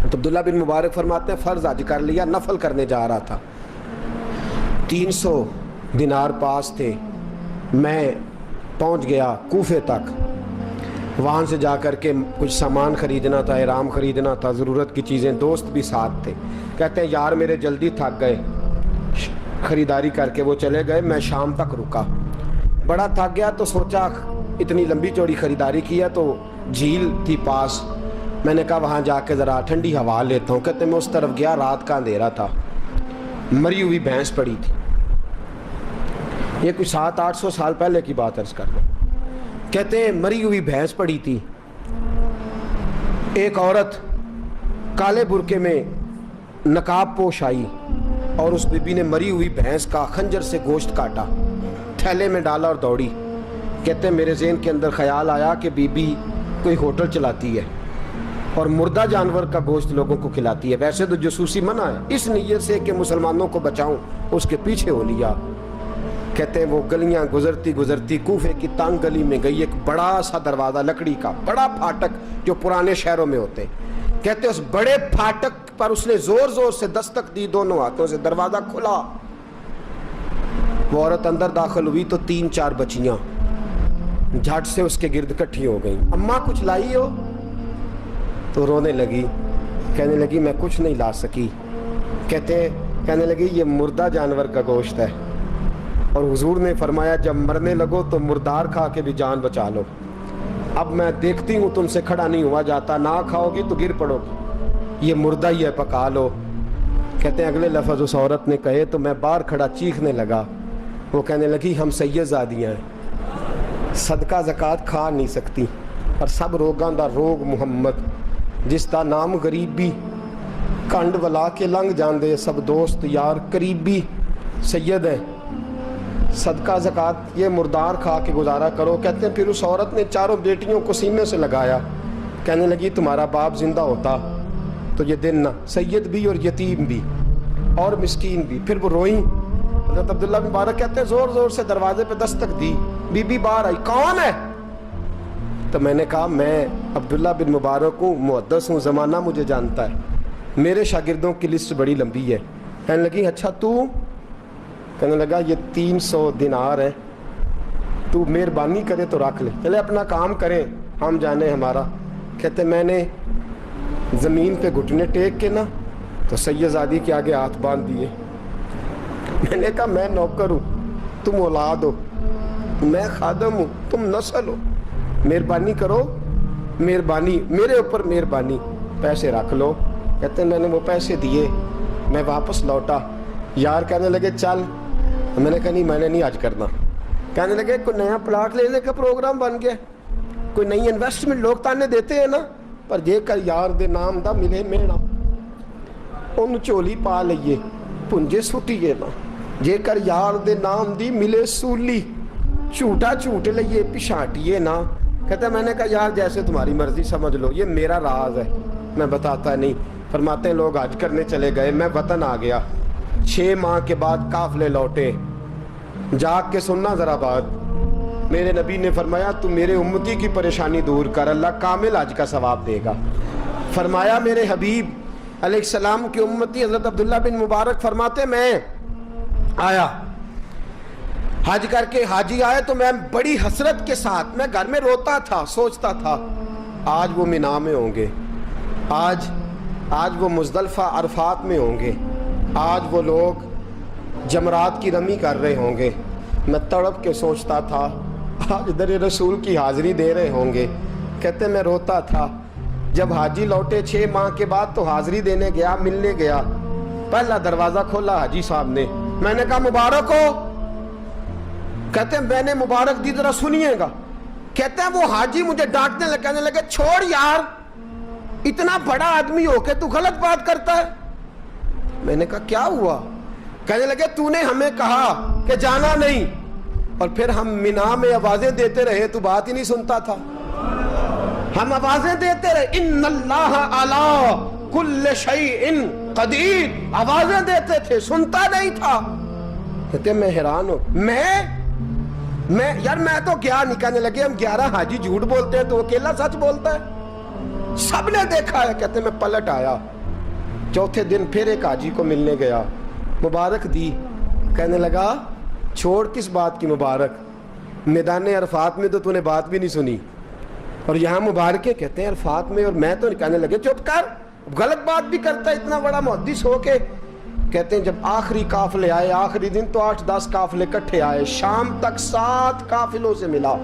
تو عبداللہ بن مبارک فرماتے ہیں فرض حج کر لیا، نفل کرنے جا رہا تھا، 300 دینار پاس تھے، میں پہنچ گیا کوفے تک، وہاں سے جا کر کے کچھ سامان خریدنا تھا، احرام خریدنا تھا، ضرورت کی چیزیں، دوست بھی ساتھ تھے، کہتے ہیں یار میرے جلدی تھک گئے، خریداری کر کے وہ چلے گئے، میں شام تک رکا، بڑا تھک گیا تو سوچا اتنی لمبی چوڑی خریداری کی ہے تو جھیل تھی پاس، میں نے کہا وہاں جا کے ذرا ٹھنڈی ہوا لیتا ہوں، کہتے میں اس طرف گیا، رات کا اندھیرا تھا، مری ہوئی بھینس پڑی تھی، یہ کچھ 700-800 سال پہلے کی بات عرض کر لوں، کہتے ہیں مری ہوئی بھینس پڑی تھی، ایک عورت کالے برقعے میں نقاب پوش آئی اور اس بی بی نے مری ہوئی بھینس کا خنجر سے گوشت کاٹا، تھیلے میں ڈالا اور دوڑی، کہتے ہیں میرے ذہن کے اندر خیال آیا کہ بی بی کوئی ہوٹل چلاتی ہے اور مردہ جانور کا گوشت لوگوں کو کھلاتی ہے، ویسے تو جاسوسی منع ہے، اس نیت سے کہ مسلمانوں کو بچاؤں اس کے پیچھے ہو لیا، کہتے ہیں وہ گلیاں گزرتی گزرتی کوفے کی تنگ گلی میں گئی، ایک بڑا سا دروازہ لکڑی کا، بڑا پھاٹک جو پرانے شہروں میں ہوتے، کہتے ہیں اس بڑے پھاٹک پر اس نے زور زور سے دستک دی، دونوں ہاتھوں سے دروازہ کھلا، وہ عورت اندر داخل ہوئی تو 3-4 بچیاں جھٹ سے اس کے گرد کٹھی ہو گئیں، اماں کچھ لائی ہو؟ تو رونے لگی، کہنے لگی میں کچھ نہیں لا سکی، کہنے لگی یہ مردہ جانور کا گوشت ہے، اور حضور نے فرمایا جب مرنے لگو تو مردار کھا کے بھی جان بچا لو، اب میں دیکھتی ہوں تم سے کھڑا نہیں ہوا جاتا، نہ کھاؤ گی تو گر پڑو گی، یہ مردہ ہی ہے پکا لو، کہتے ہیں اگلے لفظ اس عورت نے کہے تو میں باہر کھڑا چیخنے لگا، وہ کہنے لگی ہم سید زادیاں ہیں، صدقہ زکوٰۃ کھا نہیں سکتی، اور سب روگاں دا روگ محمد، جس دا نام غریبی، کنڈ ولا کے لنگ جاندے سب دوست یار قریبی، سید ہے، صدقہ زکوٰۃ یہ مردار کھا کے گزارا کرو، کہتے ہیں پھر اس عورت نے 4 بیٹیوں کو سینے سے لگایا، کہنے لگی تمہارا باپ زندہ ہوتا تو یہ دن نہ، سید بھی اور یتیم بھی اور مسکین بھی، پھر وہ روئیں، حضرت عبداللہ بن مبارک کہتے ہیں زور زور سے دروازے پہ دستک دی، بی بی باہر آئی، کون ہے؟ تو میں نے کہا میں عبداللہ بن مبارک ہوں، محدث ہوں، زمانہ مجھے جانتا ہے، میرے شاگردوں کی لسٹ بڑی لمبی ہے، کہنے لگی اچھا تو؟ کہنے لگا یہ 300 دینار ہے، تو مہربانی کرے تو رکھ لے، چلے اپنا کام کریں ہم جانے ہمارا، کہتے میں نے زمین پہ گھٹنے ٹیک کے نا تو سید زادی کے آگے ہاتھ باندھ دیے، میں نے کہا میں نوکر ہوں تم اولاد ہو، میں خادم ہوں تم نسل ہو، مہربانی کرو، مہربانی میرے اوپر مہربانی، پیسے رکھ لو، کہتے ہیں میں نے وہ پیسے دیے، میں واپس لوٹا، یار کہنے لگے چل، میں نے کہا نہیں میں نے نہیں آج کرنا، کہنے لگے کوئی نیا پلاٹ لینے کا پروگرام بن گیا، کوئی نئی انویسٹمنٹ، لوگ تانے دیتے ہیں نا، پر جے کر یار دے نام دا ملے میڑا، ان چولی پا لئیے پنجے سٹیے نا، جے کر یار دے نام دی ملے سولی، چھوٹا چھوٹ لئیے پشانٹیے نا، کہتا ہے میں نے کہا یار جیسے تمہاری مرضی سمجھ لو، یہ میرا راز ہے میں بتاتا نہیں، فرماتے ہیں لوگ حج کرنے چلے گئے، میں وطن آ گیا، 6 ماہ کے بعد قافلے لوٹے، جاگ کے سننا ذرا بات، میرے نبی نے فرمایا تو میرے امتی کی پریشانی دور کر، اللہ کامل حج کا ثواب دے گا، فرمایا میرے حبیب علیہ السلام کی امتی حضرت عبداللہ بن مبارک فرماتے میں آیا حج کر کے، حاجی آئے تو میں بڑی حسرت کے ساتھ، میں گھر میں روتا تھا، سوچتا تھا آج وہ مینا میں ہوں گے، آج وہ مزدلفہ عرفات میں ہوں گے، آج وہ لوگ جمرات کی رمی کر رہے ہوں گے، میں تڑپ کے سوچتا تھا آج در رسول کی حاضری دے رہے ہوں گے، کہتے میں روتا تھا، جب حاجی لوٹے 6 ماہ کے بعد تو حاضری دینے گیا، ملنے گیا، پہلا دروازہ کھولا حاجی صاحب نے، میں نے کہا مبارک ہو، کہتے ہیں میں نے مبارک دی ذرا سنیے گا، کہتے ہیں وہ حاجی مجھے ڈانٹنے لگے، کہنے لگے چھوڑ یار اتنا بڑا آدمی ہو کے تو غلط بات کرتا ہے، میں نے کہا کیا ہوا؟ کہنے لگے تو نے ہمیں کہا کہ جانا نہیں، اور پھر ہم مینا میں آوازیں دیتے رہے تو بات ہی نہیں سنتا تھا، ہم آوازیں دیتے رہے ان اللہ علی کل شیء قدیر، آوازیں دیتے تھے، سنتا نہیں تھا، کہتے میں حیران ہوں، میں یار میں تو گیا نہیں، کہنے لگے ہم 11 حاجی جھوٹ بولتے ہیں تو اکیلا سچ بولتا ہے، सब ने देखा है। कहते मैं पलट आया, चौथे दिन फिर एक हाजी को मिलने गया, मुबारक दी। कहने लगा छोड़ किस बात की मुबारक, मैदान अरफात में तो तूने बात भी नहीं सुनी और यहाँ मुबारकें। कहते हैं अरफात में, और मैं तो कहने लगे चुप कर, गलत बात भी करता है इतना बड़ा मुहद्दिस हो के। कहते हैं जब आखिरी काफिले आए, आखिरी दिन तो 8-10 काफिले इकट्ठे आए, शाम तक 7 काफिलों से मिला।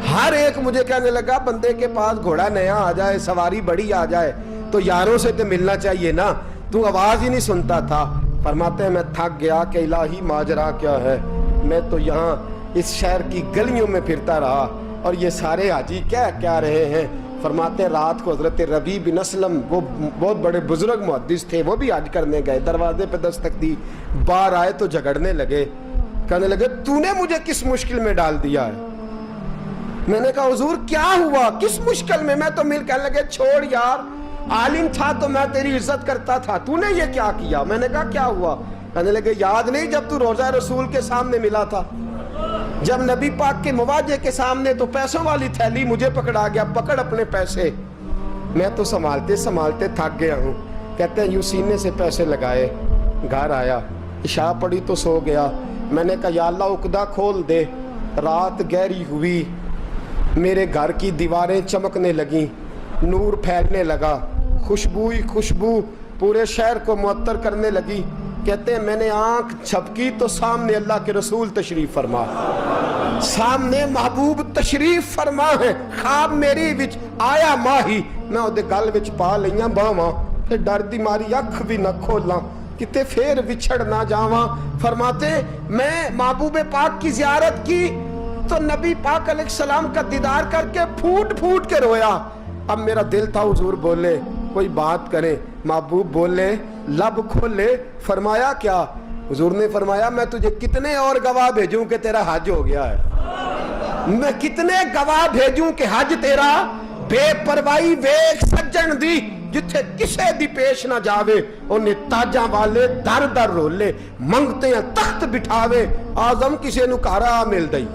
हर एक मुझे कहने लगा बंदे के पास घोड़ा नया आ जाए, सवारी बड़ी आ जाए तो यारों से तो मिलना चाहिए ना, तू आवाज ही नहीं सुनता था। फरमाते हैं मैं थक गया कि इलाही माजरा क्या है, मैं तो यहाँ इस शहर की गलियों में फिरता रहा और ये सारे हाजी क्या क्या रहे हैं। फरमाते हैं रात को हजरत रबी बिन असलम, वो बहुत बड़े बुजुर्ग मुहद्दिस थे, वो भी हज करने गए, दरवाजे पे दस्तक दी, बाहर आए तो झगड़ने लगे। कहने लगे तूने मुझे किस मुश्किल में डाल दिया है। मैंने कहा हुजूर क्या हुआ, किस मुश्किल में। मैं तो मिल कहने लगे छोड़ यार, आलिम था तो मैं तेरी इज्जत करता था, तूने ये क्या किया। मैंने कहा क्या हुआ। कहने लगे याद नहीं जब तू रोजा रसूल के सामने मिला था, जब नबी पाक के मुवाजे के सामने तो पैसों वाली थैली मुझे पकड़ा गया, पकड़ अपने पैसे। मैं तो संभालते संभालते थक गया हूँ। कहते हैं यूं सीने से पैसे लगाए, घर आया, इशा पड़ी तो सो गया। मैंने कहा या अल्लाह उकदा खोल दे। रात गहरी हुई, मेरे घर की दीवारें चमकने लगी, नूर फैलने लगा, खुशबू ही खुशबू पूरे शहर को मुअत्तर करने लगी। कहते हैं मैंने आंख झपकी तो सामने अल्लाह के रसूल तशरीफ फरमा, सामने महबूब तशरीफ फरमा है। ख्वाब मेरी विच आया माही, मैं उहदे गल विच पा लईया बावां, फिर डर दी मारी अख भी न खोला किते फिर विछड़ ना जावा। फरमाते मैं महबूब पाक की जियारत की तो नबी पाक अलैहिस्सलाम का दीदार करके फूट फूट के रोया। अब मेरा दिल था हुजूर बोले कोई बात करे, महबूब बोले लब खोले। फरमाया क्या। हुजूर ने फरमाया मैं तुझे कितने और गवाह भेजूं कि तेरा हज हो गया है। मैं कितने गवाह भेजूं कि हज तेरा बेपरवाही वेख सज्जन दी, जिथे किसे दी पेश ना जावे उन्हें ताजा वाले दर दर रोले, मंगते हैं तख्त बिठावे आजम किसे नु कारा मिल दई,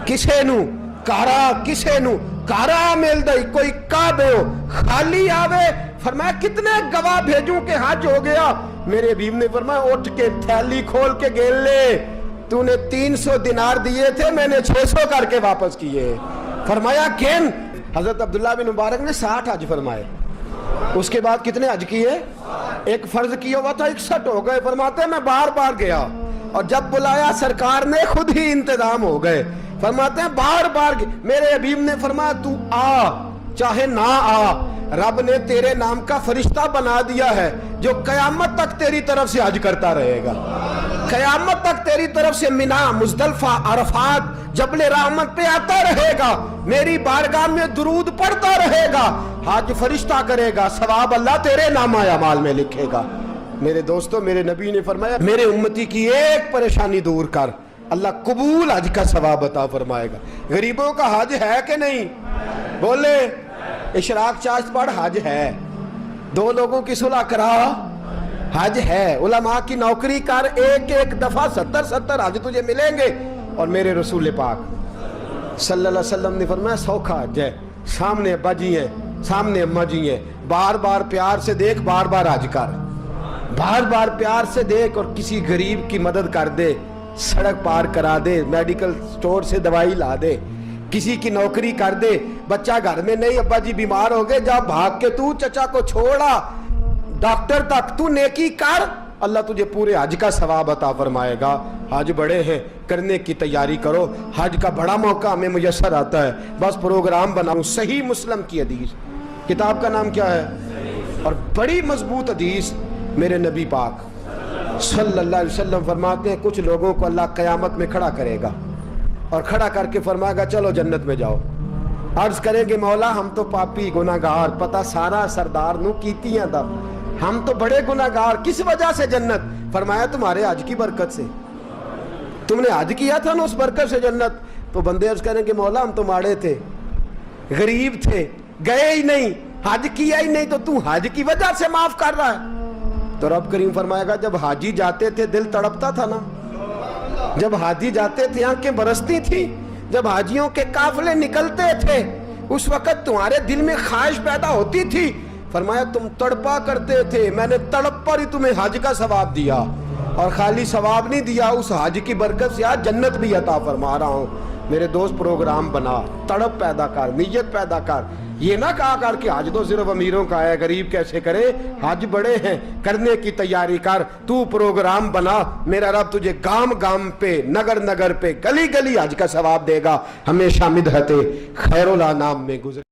किसे नु कारा किसे नु कारा मिल दई, कोई काबे हो खाली आवे। फरमाया कितने गवाह भेजूं कि हज हो गया। मेरे हबीब ने फरमाया उठ के थैली खोल के गेल ले, तूने 300 दिनार दिए थे, मैंने 600 करके वापस किए। फरमाया किन। हजरत अब्दुल्ला बिन मुबारक ने 60 हज फरमाए। उसके बाद कितने हज किए, एक फर्ज किया हुआ था 61 हो गए। फरमाते मैं बार बार गया और जब बुलाया सरकार ने खुद ही इंतजाम हो गए। फरमाते हैं बार बार मेरे हबीब ने फरमाया तू आ चाहे ना आ, रब ने तेरे नाम का फरिश्ता बना दिया है जो कयामत तक तेरी तरफ से हज करता रहेगा, कयामत तक तेरी तरफ से मिना मुजदलफा अरफात जबले रहमत पे आता रहेगा, मेरी बारगाह में दुरूद पढ़ता रहेगा, हज फरिश्ता करेगा, सवाब अल्लाह तेरे नामा अमाल में लिखेगा। मेरे दोस्तों मेरे नबी ने फरमाया मेरे उम्मती की एक परेशानी दूर कर, अल्लाह कबूल हज का सवाब अता फरमाएगा। गरीबों का हज है कि नहीं, बोले इशराक चाश्त पढ़ हज है, 2 लोगों की सुलह करा हज है, उलमा की नौकरी कर, एक एक दफा 70-70 हज तुझे मिलेंगे। और मेरे रसूल पाक सल्लल्लाहु अलैहि वसल्लम ने फरमाया सौखा हज है, सामने अब्बा जी है, सामने अम्मा जी है, बार बार प्यार से देख, बार बार हज कर, बार बार प्यार से देख और किसी गरीब की मदद कर दे, सड़क पार करा दे, मेडिकल स्टोर से दवाई ला दे, किसी की नौकरी कर दे, बच्चा घर में नहीं अब्बा जी बीमार हो गए, जा भाग के तू चचा को छोड़ा डॉक्टर तक, तू नेकी कर, अल्लाह तुझे पूरे हज का सवाब अता फरमाएगा। हज बड़े हैं, करने की तैयारी करो, हज का बड़ा मौका हमें मुयस्सर आता है, बस प्रोग्राम बनाओ। सही मुस्लिम की हदीस, किताब का नाम क्या है, और बड़ी मजबूत हदीस मेरे नबी पाक सल्लल्लाहु अलैहि वसल्लम फरमाते हैं कुछ लोगों को अल्लाह कयामत में खड़ा करेगा और खड़ा करके फरमाएगा चलो जन्नत में जाओ। अर्ज करेंगे मौला हम तो पापी गुनाहगार, पता सारा सरदार नु कीतियां दा, हम तो बड़े गुनाहगार, किस वजह से जन्नत। फरमाया तुम्हारे हज की बरकत से, तुमने हज किया था ना उस बरकत से जन्नत। तो बंदे अर्ज करेंगे मौला हम तो माड़े थे, गरीब थे, गए ही नहीं, हज किया ही नहीं, तो तू हज की वजह से माफ कर रहा है। तो रब करीम फरमाएगा जब हाजी जाते थे दिल तड़पता था ना, जब हाजी जाते थे आंखें बरसती थी, जब हाजियों के काफिले निकलते थे उस वक्त तुम्हारे दिल में ख्वाहिश पैदा होती थी, फरमाया तुम तड़पा करते थे, मैंने तड़प पर ही तुम्हें हज का सवाब दिया, और खाली सवाब नहीं दिया, उस हज की बरकत से आज जन्नत भी अता फरमा रहा हूँ। मेरे दोस्त प्रोग्राम बना, तड़प पैदा कर, नीयत पैदा कर, ये ना कहा कर कि हज तो सिर्फ अमीरों का है, गरीब कैसे करे, हज बड़े हैं, करने की तैयारी कर, तू प्रोग्राम बना, मेरा रब तुझे गांव गांव पे, नगर नगर पे, गली गली हज का सवाब देगा। हमेशा मिदहते खैरुल अनाम में गुजर